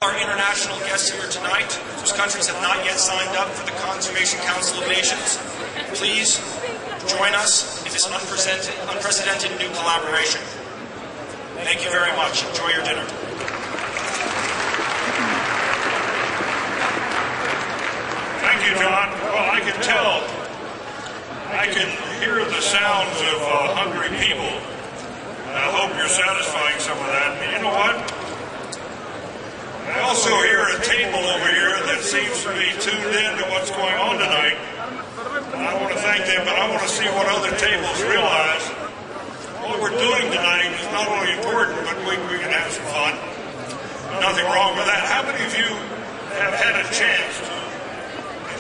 Our international guests here tonight, whose countries have not yet signed up for the Conservation Council of Nations, please join us in this unprecedented new collaboration. Thank you very much. Enjoy your dinner. Thank you, John. Well, I can tell. I can hear the sounds of hungry people. I hope you're satisfying some of that. But you know what? I also hear a table over here that seems to be tuned in to what's going on tonight. And I want to thank them, but I want to see what other tables realize. What we're doing tonight is not only important, but we can have some fun. Nothing wrong with that. How many of you have had a chance to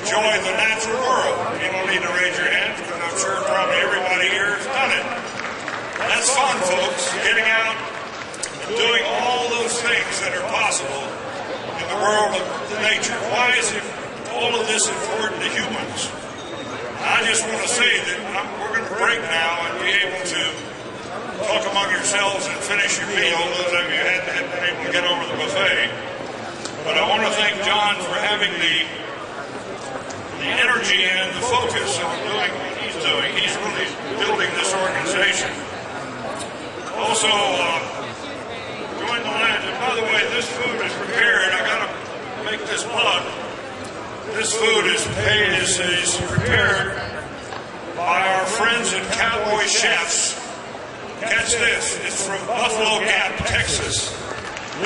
enjoy the natural world? You don't need to raise your hands, because I'm sure probably everybody here has done it. That's fun, folks, getting out and doing all those things that are possible in the world of nature. Why is all of this important to humans? I just want to say that we're going to break now and be able to talk among yourselves and finish your meal, those of you who hadn't been able to get over the buffet. But I want to thank John for having the energy and the focus on doing what he's doing. He's really building this organization. Also, join the line. And by the way, this food is prepared. I got to make this plug. This food is prepared by our friends at Cowboy Chefs. Catch this. It's from Buffalo Gap, Texas.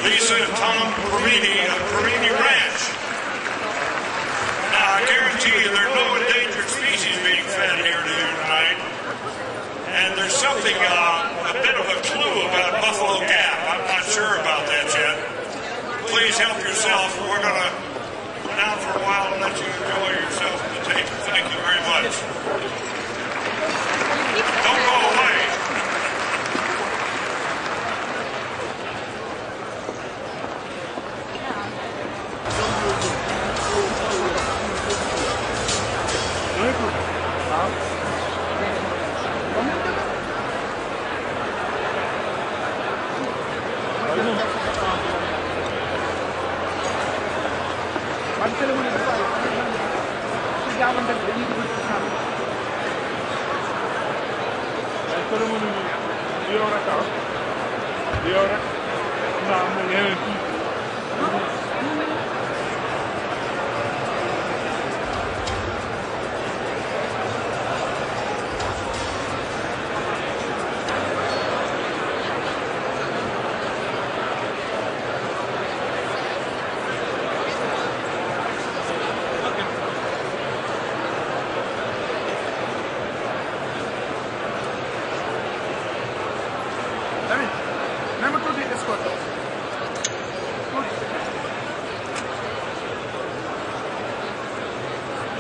Lisa and Tom Perini of Perini Ranch. Now, I guarantee you there are no endangered species being fed here tonight. And there's something, a bit of a clue about Buffalo Gap. I'm not sure about that yet. Please help yourself. We're going to go down for a while and let you enjoy yourself at the table. Thank you very much. Don't go away.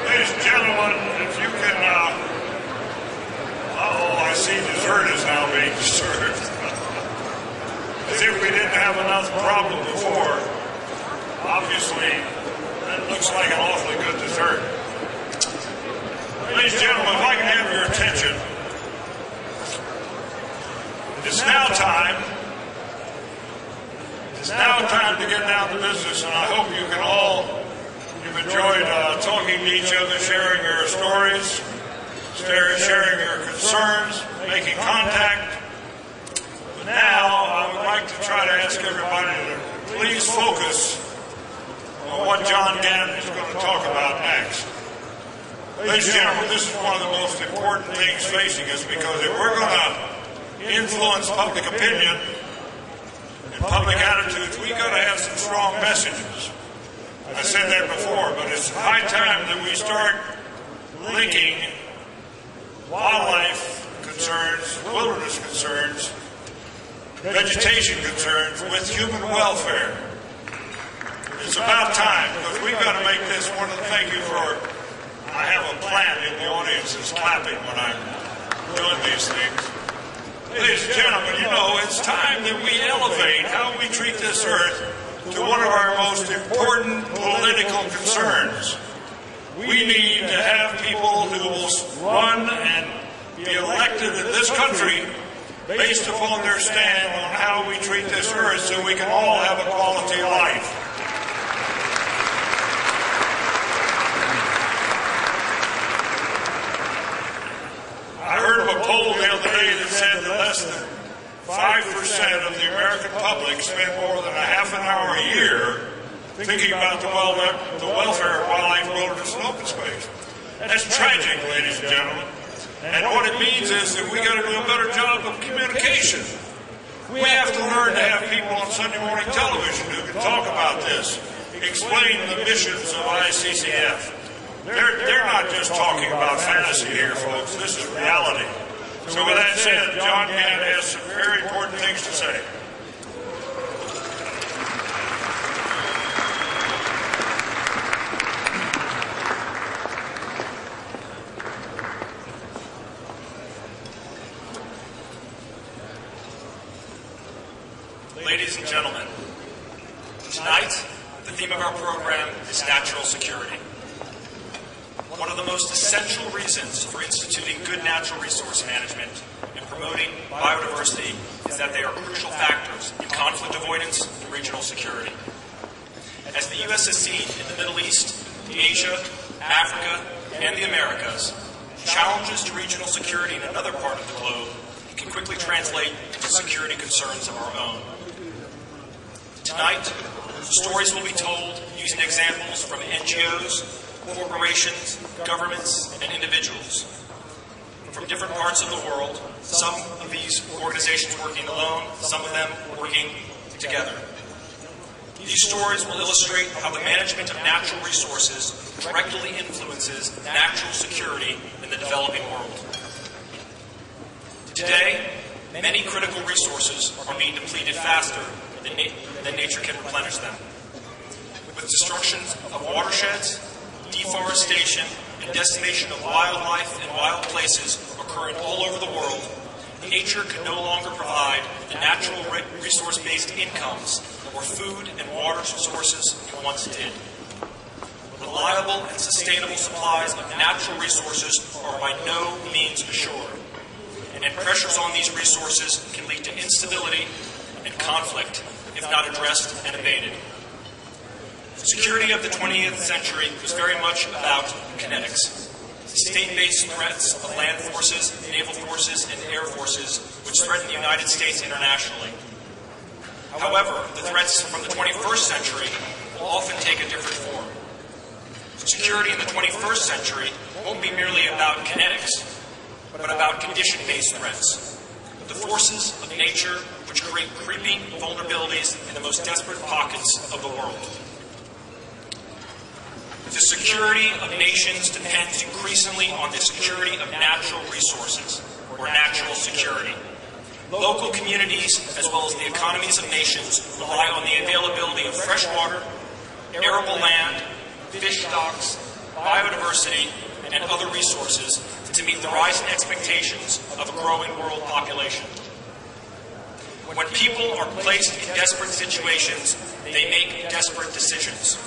Ladies and gentlemen, if you can, I see dessert is now being served. As if we didn't have enough problem before. Obviously, that looks like an awfully good dessert. Ladies and gentlemen, if I can have your attention, it's now time. It's now time to get down to business, and I hope you can all, you've enjoyed talking to each other, sharing your stories, sharing your concerns, making contact. But now I would like to try to ask everybody to please focus on what John Gannon is going to talk about next. Ladies and gentlemen, this is one of the most important things facing us, because if we're going to influence public opinion and public attitudes, we've got to have some strong messages. I said that before, but it's high time that we start linking wildlife concerns, wilderness concerns, vegetation concerns with human welfare. It's about time, because we've got to make this one of the, thank you for, I have a plant in the audience that's clapping when I'm doing these things. Ladies and gentlemen, you know, it's time that we elevate how we treat this earth to one of our most important political concerns. We need to have people who will run and be elected in this country based upon their stand on how we treat this earth, so we can all have a quality of life. year thinking about the welfare of wildlife, wilderness, and open space. That's tragic, ladies and gentlemen. And what it means is that we got to do a better job of communication. We have to learn to have people on Sunday morning television who can talk about this, explain the missions of ICCF. They're not just talking about fantasy here, folks. This is reality. So with that said, John Gant has some very important things to say. Ladies and gentlemen, tonight the theme of our program is natural security. One of the most essential reasons for instituting good natural resource management and promoting biodiversity is that they are crucial factors in conflict avoidance and regional security. As the U.S. has seen in the Middle East, Asia, Africa, and the Americas, challenges to regional security in another part of the globe can quickly translate into security concerns of our own. Tonight, stories will be told using examples from NGOs, corporations, governments, and individuals from different parts of the world, some of these organizations working alone, some of them working together. These stories will illustrate how the management of natural resources directly influences natural security in the developing world. Today, many critical resources are being depleted faster than nature can replenish them. With destruction of watersheds, deforestation, and decimation of wildlife and wild places occurring all over the world, nature can no longer provide the natural resource-based incomes or food and water sources it once did. Reliable and sustainable supplies of natural resources are by no means assured, and pressures on these resources can lead to instability and conflict if not addressed and abated. Security of the 20th century was very much about kinetics. State-based threats of land forces, naval forces, and air forces which threaten the United States internationally. However, the threats from the 21st century will often take a different form. Security in the 21st century won't be merely about kinetics, but about condition-based threats. The forces of nature which create creeping vulnerabilities in the most desperate pockets of the world. The security of nations depends increasingly on the security of natural resources, or natural security. Local communities, as well as the economies of nations, rely on the availability of fresh water, arable land, fish stocks, biodiversity, and other resources to meet the rising expectations of a growing world population. When people are placed in desperate situations, they make desperate decisions.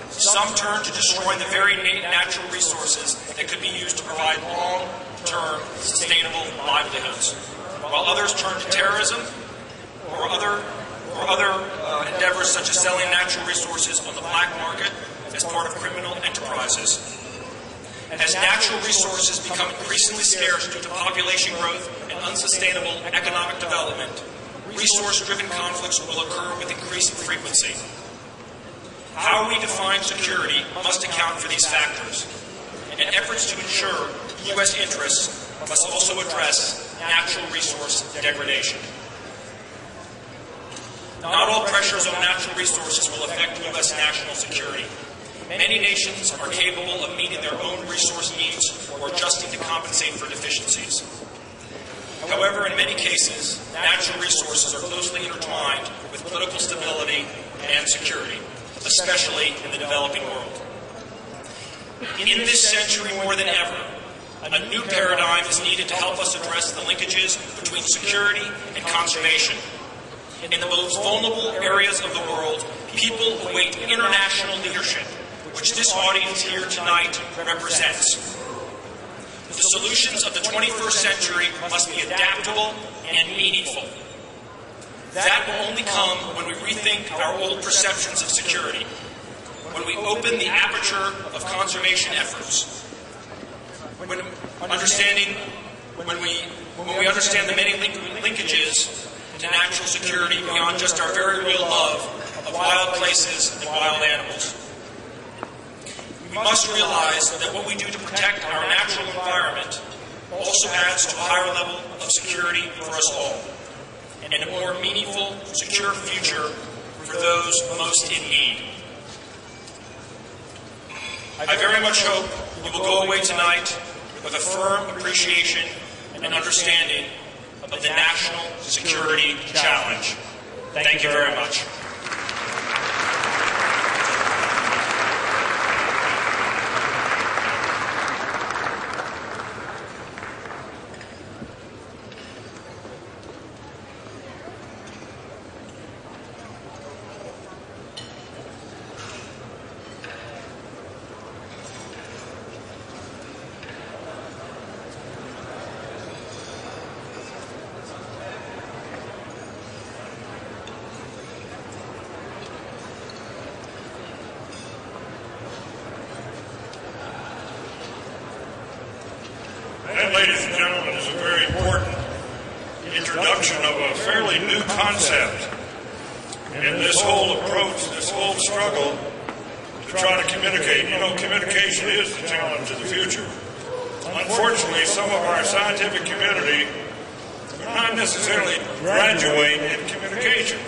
Some turn to destroy the very natural resources that could be used to provide long-term, sustainable livelihoods, while others turn to terrorism or other endeavors such as selling natural resources on the black market as part of criminal enterprises. As natural resources become increasingly scarce due to population growth and unsustainable economic development, resource-driven conflicts will occur with increasing frequency. How we define security must account for these factors, and efforts to ensure U.S. interests must also address natural resource degradation. Not all pressures on natural resources will affect U.S. national security. Many nations are capable of meeting their own resource needs or adjusting to compensate for deficiencies. However, in many cases, natural resources are closely intertwined with political stability and security, especially in the developing world. In this century more than ever, a new paradigm is needed to help us address the linkages between security and conservation. In the most vulnerable areas of the world, people await international leadership, which this audience here tonight represents. The solutions of the 21st century must be adaptable and meaningful. That will only come when we rethink our old perceptions of security, when we open the aperture of conservation efforts, when we understand the many linkages to natural security beyond just our very real love of of wild places and wild animals. We must realize that what we do to protect our natural environment also adds to a higher level of security for us all, and a more meaningful, secure future for those most in need. I very much hope you will go away tonight with a firm appreciation and understanding of the national security challenge. Thank you very much. That, ladies and gentlemen, is a very important introduction of a fairly new concept in this whole approach, this whole struggle to try to communicate. You know, communication is the challenge of the future. Unfortunately, some of our scientific community do not necessarily graduate in communication.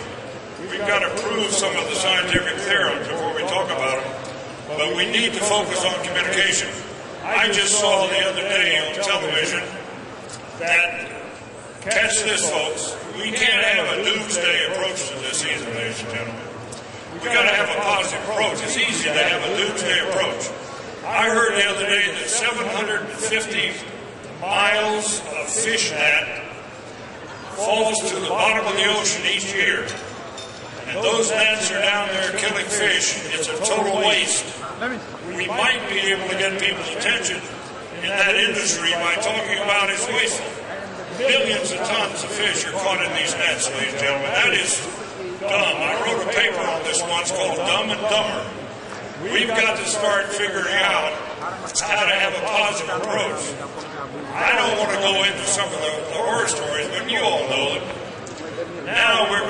We've got to prove some of the scientific theorems before we talk about them, but we need to focus on communication. I just saw the other day on television that, catch this, folks, we can't have a doomsday approach to this either, ladies and gentlemen. We've got to have a positive approach. It's easy to have a doomsday approach. I heard the other day that 750 miles of fish net falls to the bottom of the ocean each year. And those nets are down there killing fish. It's a total waste. We might be able to get people's attention in that industry by talking about its wasteful. Millions of tons of fish are caught in these nets, ladies and gentlemen. That is dumb. I wrote a paper on this once called Dumb and Dumber. We've got to start figuring out how to have a positive approach. I don't want to go into some of the horror stories, but you all know them. Now we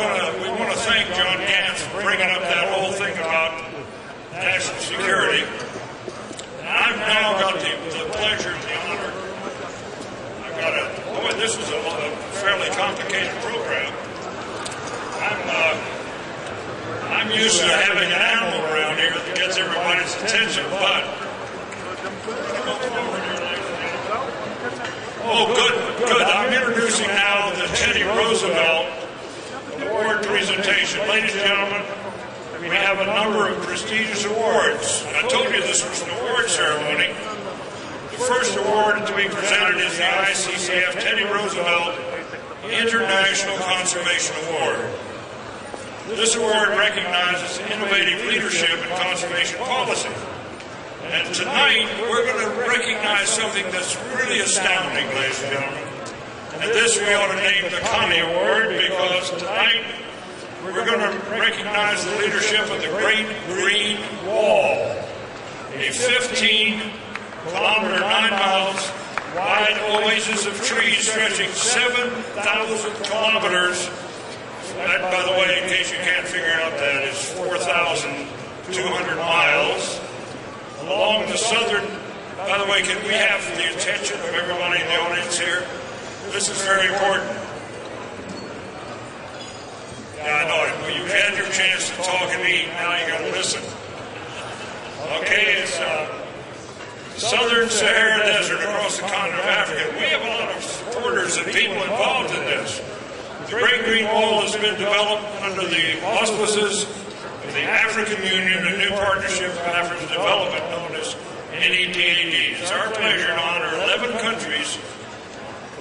want to thank John Gantz for bringing up that whole thing about national security. And I've now got the pleasure and the honor. Boy, this is a fairly complicated program. I'm used to having an animal around here that gets everybody's attention, but good. I'm introducing now the Teddy Roosevelt Award presentation. Ladies and gentlemen, we have a number of prestigious awards. I told you this was an award ceremony. The first award to be presented is the ICCF Teddy Roosevelt International Conservation Award. This award recognizes innovative leadership in conservation policy. And tonight, we're going to recognize something that's really astounding, ladies and gentlemen. And this we ought to name the Connie Award, because tonight we're going to recognize the leadership of the Great Green Wall, a 15-kilometer, 9 miles wide oasis of trees stretching 7,000 kilometers. That, by the way, in case you can't figure out that, is 4,200 miles along the southern. By the way, can we have the attention of everybody in the audience here? This is very important. Yeah, I know. You've had your chance to talk and eat. Now you got to listen. Okay, it's southern Sahara Desert across the continent of Africa. We have a lot of supporters and people involved in this. The Great Green Wall has been developed under the auspices of the African Union, a new partnership for African development known as NEPAD. It's our pleasure to honor 11 countries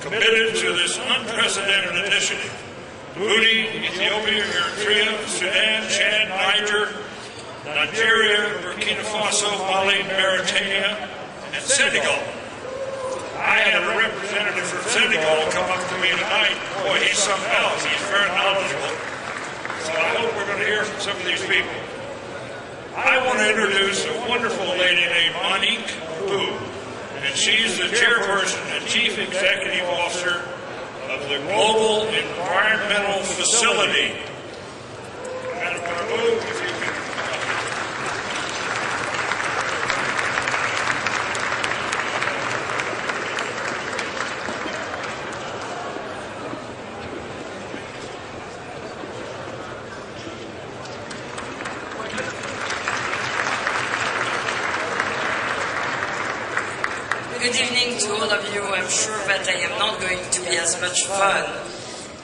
committed to this unprecedented initiative. Djibouti, Ethiopia, Eritrea, Sudan, Chad, Nigeria, Burkina Faso, Mali, Mauritania, and Senegal. I had a representative from Senegal come up to me tonight. Boy, he's something else. He's very knowledgeable. So I hope we're going to hear from some of these people. I want to introduce a wonderful lady named Monique Boo, and she's the chairperson and chief executive officer of the Global Environmental Facility. And move if you can. Good evening to all of you. I'm sure that I am not going to be as much fun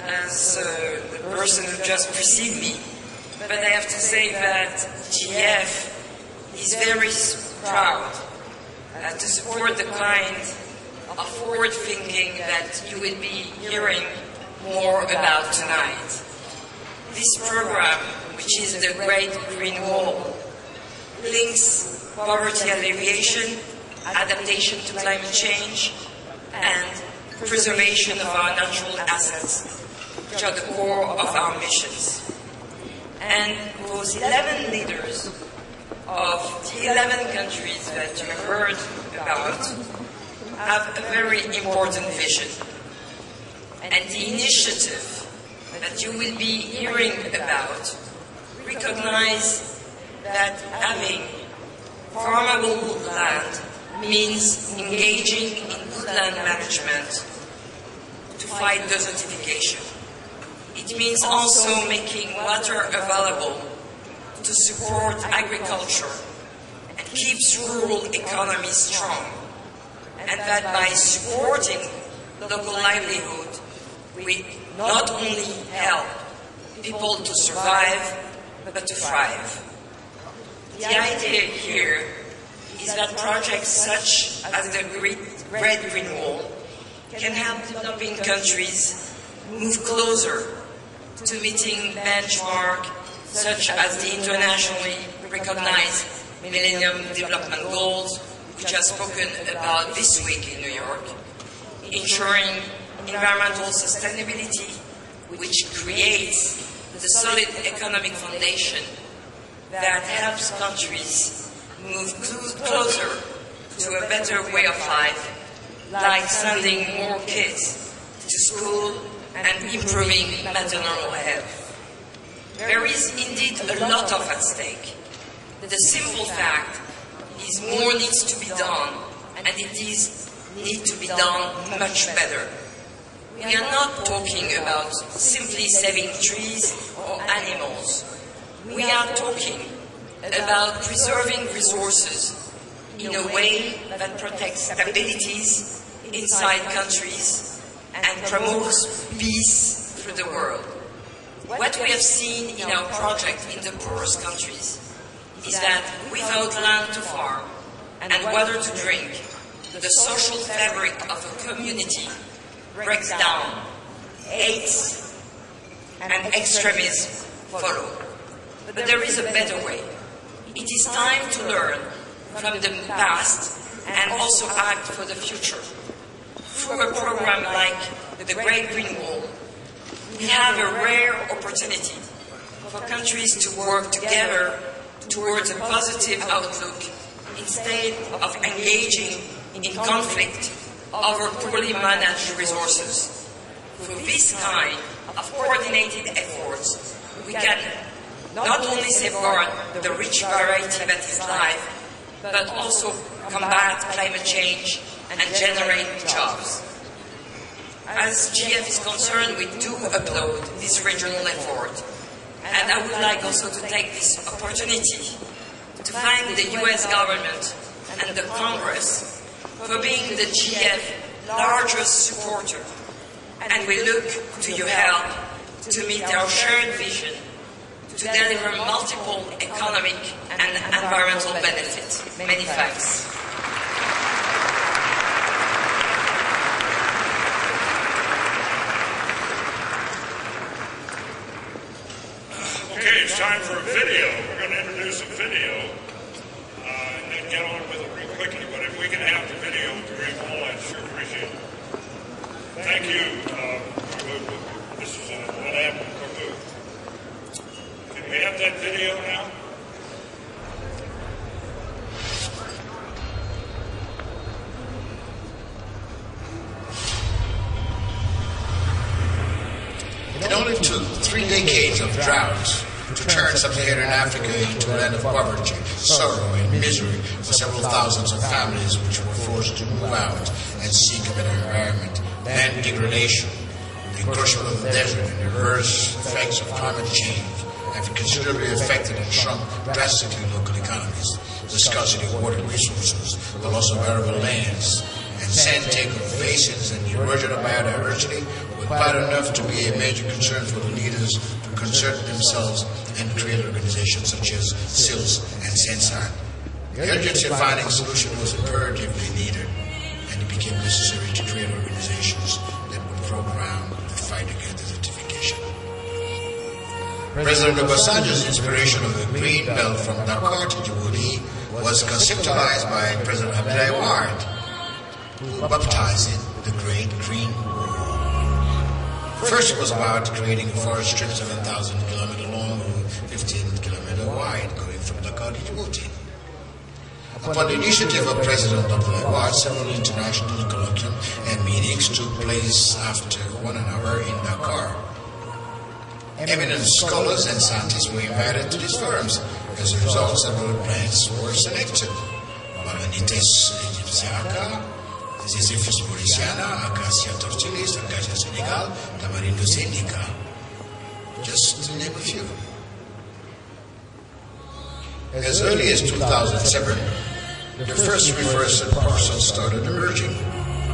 as the person who just preceded me. But I have to say that GF is very proud to support the kind of forward thinking that you will be hearing more about tonight. This program, which is the Great Green Wall, links poverty alleviation, adaptation to climate change, and preservation of our natural assets, which are the core of our missions. And those 11 leaders of the 11 countries that you heard about have a very important vision. And the initiative that you will be hearing about recognize that having farmable land means engaging in woodland management to fight desertification. It means also making water available to support agriculture and keeps rural economies strong. And that by supporting local livelihood, we not only help people to survive, but to thrive. The idea here is that projects such as the Great Green Wall can help developing countries move closer to meeting benchmarks such as the internationally recognized Millennium Development Goals, which I have spoken about this week in New York, ensuring environmental sustainability, which creates the solid economic foundation that helps countries move closer to a better way of life, like sending more kids to school and improving maternal health. There is indeed a lot at stake. The simple fact is more needs to be done, and it needs to be done much better. We are not talking about simply saving trees or animals. We are talking about preserving resources in a way that protects stabilities inside countries and promotes peace through the world. What we have seen in our project in the poorest countries is that without land to farm and water to drink, the social fabric of a community breaks down, hates, and extremism follow. But there is a better way. It is time to learn from the past and also act for the future. Through a program like the Great Green Wall, we have a rare opportunity for countries to work together towards a positive outlook instead of engaging in conflict over poorly managed resources. Through this kind of coordinated efforts, we can not only safeguard the rich variety that is life, but also combat climate change and generate jobs. As GF is concerned, we do applaud this regional effort. And I would like also to take this opportunity to thank the US government and the Congress for being the GF largest supporter. And we look to your help to meet our shared vision to deliver multiple economic and environmental benefits. Many thanks. Okay, it's time for a video. We're going to introduce a video and then get on with it real quickly. But if we can have the video with the Great Wall, I'd sure appreciate it. Thank you, Mrs. Madame Corbu. Can we have that video now? In only 3 decades of drought, to turn sub-Saharan Africa into a land of poverty, sorrow, and misery for several thousands of families which were forced to move out and seek a better environment, land degradation, the encroachment of the desert, and the adverse effects of climate change have considerably affected and shrunk drastically local economies. The scarcity of water resources, the loss of arable lands, and sand take-up basins, and the erosion of biodiversity were quite enough to be a major concern for the leaders to concert themselves and create organizations such as SILS and SANSAN. The urgency of finding a solution was imperatively needed, and it became necessary to create organizations that would program the fight against desertification. President Obasanjo's inspiration of the Green Belt from Dakar to Djibouti was conceptualized by President Abdoulaye Wade, who baptized it the Great Green Wall. First, it was about creating a forest strip 7,000 kilometers long or 15 kilometers wide, going from Dakar to Djibouti. Upon the initiative of President Abdoulaye Wade, several international colloquiums and meetings took place after one another in Dakar. Eminent scholars and scientists were invited to these forums. As a result, several plants were selected. Balanites egyptiaca, Ziziphus mauritiana, Acacia tortilis, Acacia senegal, Tamarindo indica, just to name a few. As early as 2007, the first reforested parcels started emerging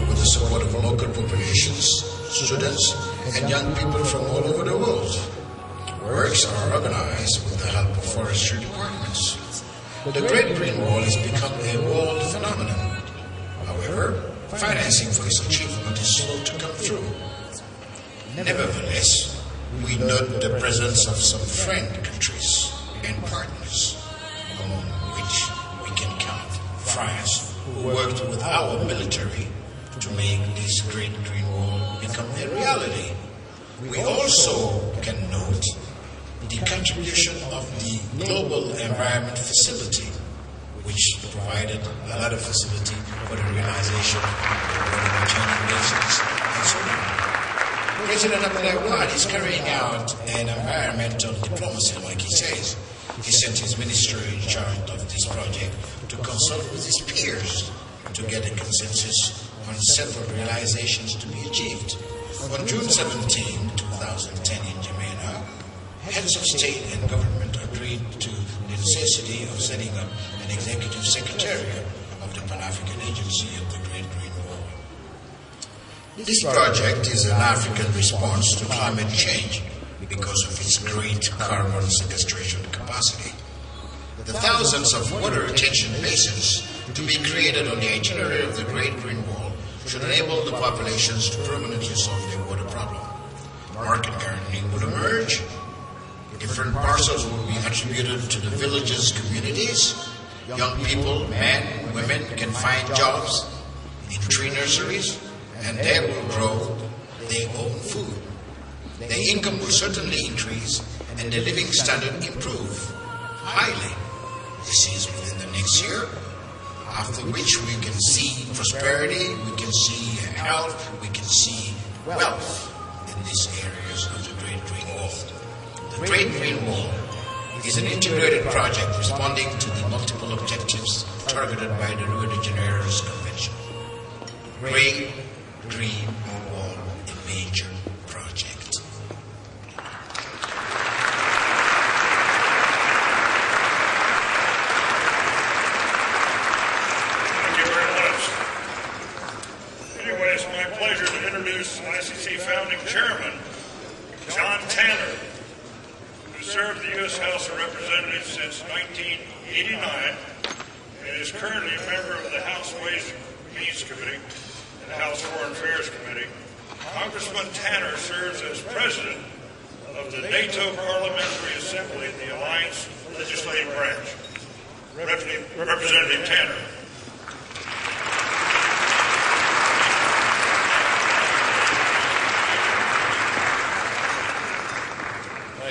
with the support of local populations, students, and young people from all over the world. Works are organized with the help of forestry departments. The Great Green Wall has become a world phenomenon. However, financing for its achievement is slow to come through. Nevertheless, we note the presence of some friend countries and partners, among which we can count France, who worked with our military to make this Great Green Wall become a reality. We also can note the contribution of the Global Environment Facility, which provided a lot of facility for the realization of water retaining basins and so on. President Abdoulaye Wade is carrying out an environmental diplomacy, like he says. He sent his minister in charge of this project to consult with his peers to get a consensus on several realizations to be achieved. On June 17, 2010 in Jamaica, heads of state and government agreed to the necessity of setting up an executive secretariat of the Pan-African Agency of the Great Green Wall. This project is an African response to climate change because of its great carbon sequestration capacity. The thousands of water retention basins to be created on the itinerary of the Great Green Wall should enable the populations to permanently solve their water problem. Market gardening would emerge. Different parcels will be attributed to the villages' communities. Young people, men, women can find jobs in tree nurseries, and they will grow their own food. Their income will certainly increase, and their living standard improve highly. This is within the next year, after which we can see prosperity, we can see health, we can see wealth in these areas of the Great Green Wall. The Great Green Wall is an integrated project responding to the multiple objectives targeted by the Rio de Janeiro's Convention. Great Green Wall, a major project. It's my pleasure to introduce ICC founding chairman, John Tanner, who served the U.S. House of Representatives since 1989 and is currently a member of the House Ways and Means Committee and the House Foreign Affairs Committee. Congressman Tanner serves as president of the NATO Parliamentary Assembly in the Alliance Legislative Branch. Representative Tanner.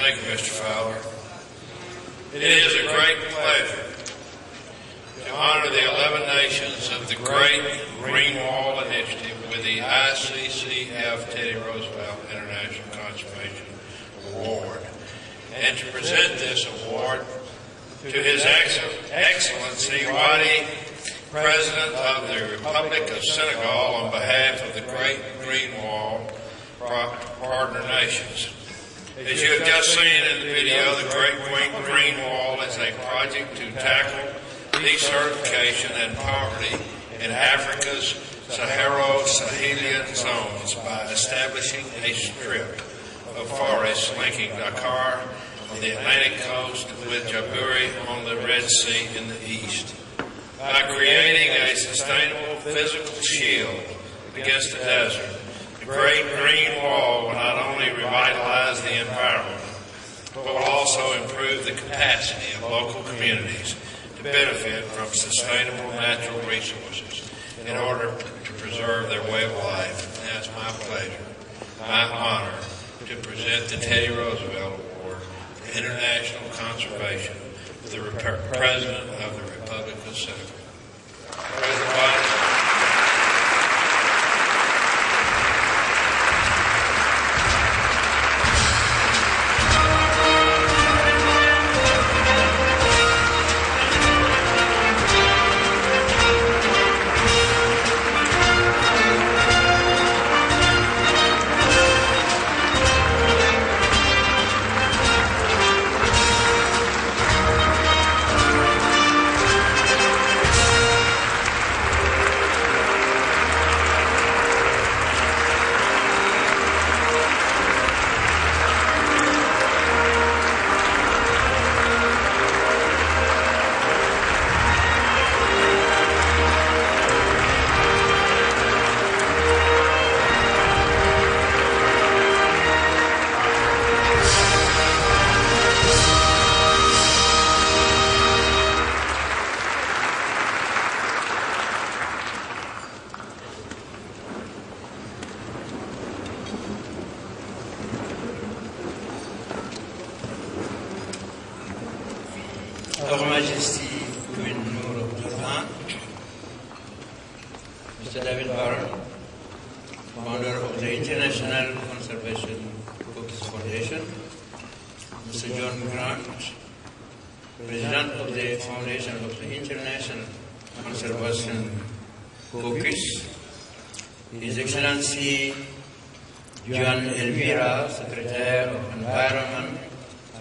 Thank you, Mr. Fowler. It is a great pleasure to honor the 11 nations of the Great Green Wall Initiative with the ICCF Teddy Roosevelt International Conservation Award and to present this award to His Excellency Wadi, President of the Republic of Senegal, on behalf of the Great Green Wall partner nations. As you have just seen in the video, the Great Green Wall is a project to tackle desertification and poverty in Africa's Saharo-Sahelian zones by establishing a strip of forest linking Dakar on the Atlantic coast with Djibouti on the Red Sea in the east. By creating a sustainable physical shield against the desert, the Great Green Wall will not only revitalize the environment, but will also improve the capacity of local communities to benefit from sustainable natural resources in order to preserve their way of life. And it's my pleasure, my honor, to present the Teddy Roosevelt Award for International Conservation to the President of the Republic of Senegal. President Biden. Her Majesty Queen Noor of Jordan, Mr. David Barron, founder of the International Conservation Focus Foundation, Mr. John Grant, President of the Foundation of the International Conservation Focus, His Excellency Joan Elvira, Secretary of Environment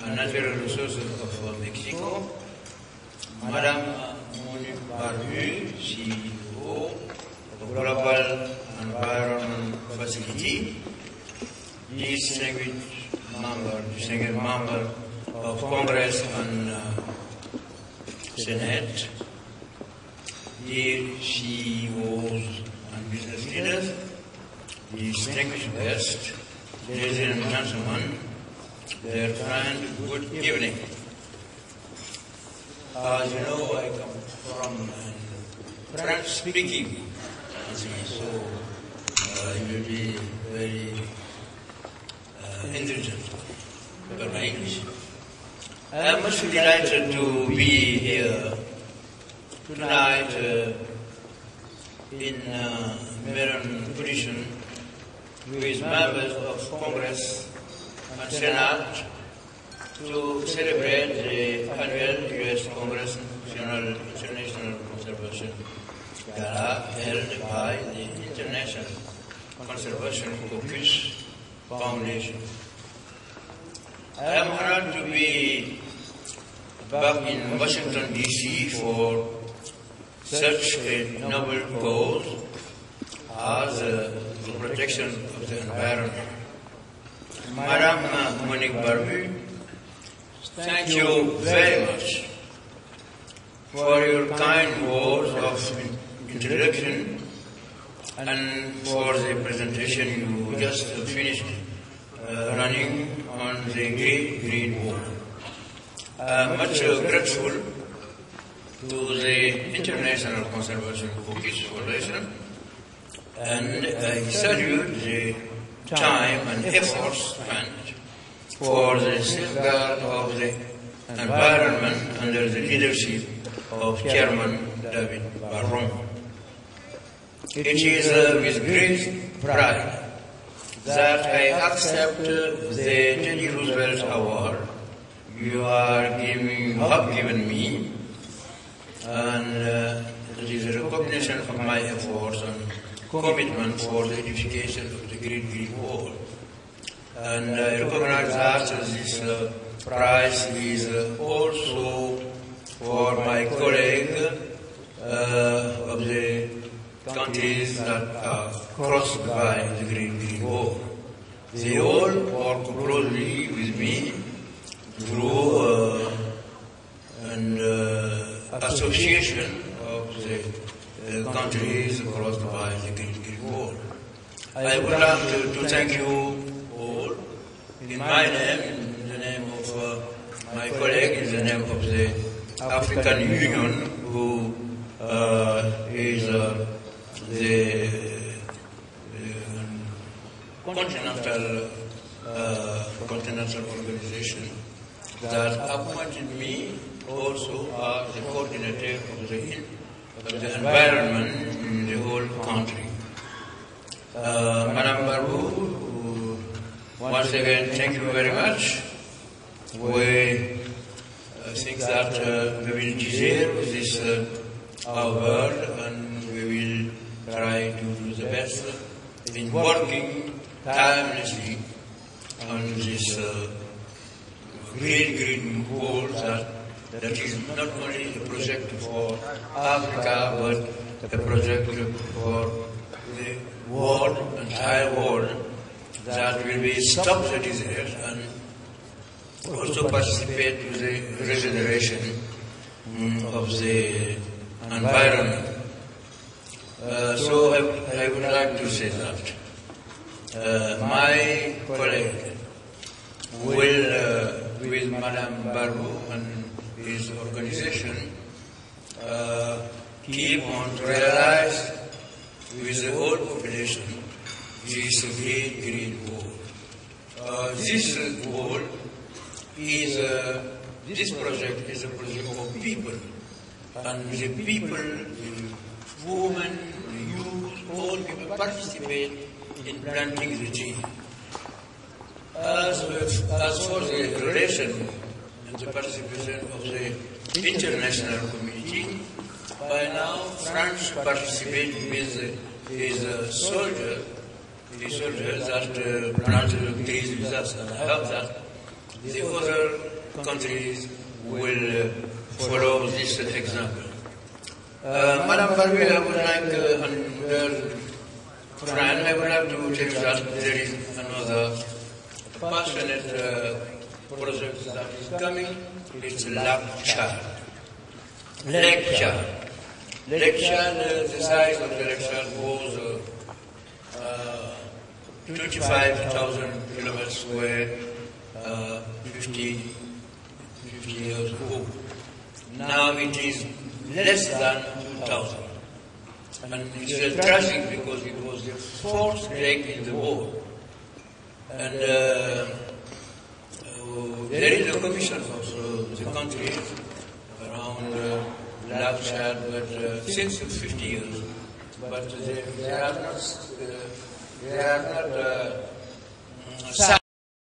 and Natural Resources of Mexico, Madame Monique Barbu, CEO of Global Environment Facility, distinguished member of Congress and Senate, dear CEOs and business leaders, distinguished guests, ladies and gentlemen, dear friend, good evening. As you know, I come from French-speaking country, so I will be very indulgent about my English. I am much delighted to be here tonight in Maryland position with members of Congress and Senate to celebrate the annual U.S. Congressional International Conservation Gala held by the International Conservation Focus Foundation. I am honored to be back in Washington, D.C. for such a noble cause as the protection of the environment. Madame Monique Barbu, thank you very much for your kind words of introduction and for the presentation you just finished running on the Great Green Wall. I am much grateful to the International Conservation Focus Foundation, and I salute the time and efforts spent for the safeguard of the environment under the leadership of Chairman David Barron. It is with great pride that I accept the Teddy Roosevelt Award you have given me, and it is a recognition of my efforts and commitment for the edification of the Great Green Wall. And I recognize that this prize is also for my colleague of the countries that are crossed by the Great Green Wall. They all work closely with me through an association of the countries crossed by the Great Green Wall. I would like to thank you all in my name, in the name of my colleague, in the name of the African Union, who is the continental organization that appointed me also as the coordinator of the environment in the whole country. Madam Barbu, once again, thank you very much. We think that we will deserve this award, and we will try to do the best in working tirelessly on this great green wall that is not only a project for Africa, but a project for the world, entire world, that will be stop the disaster and also participate to the regeneration of the environment. So I would like to say that my colleague will, with Madame Barbu and his organization, keep on to realize with the whole population this great green wall. This wall is this project is a project for people, and the people, the women, the youth, all people participate in planting the tree. As for the relation and the participation of the international community, by now France participates with his soldiers that planted the trees with us, and I hope that the other countries will follow this example. Madam Barbu, I would like, and friend, I would like to tell you that there is another passionate project that is coming. It's Lake Chad. Lake Chad, the size of the Lake Chad was 25,000 kilometers square, 50 years ago. Now it is less than 2,000. And it's tragic because it was the fourth lake in the world. And there is a commission of the country around Lake Chad, but since 50 years. But they are not signed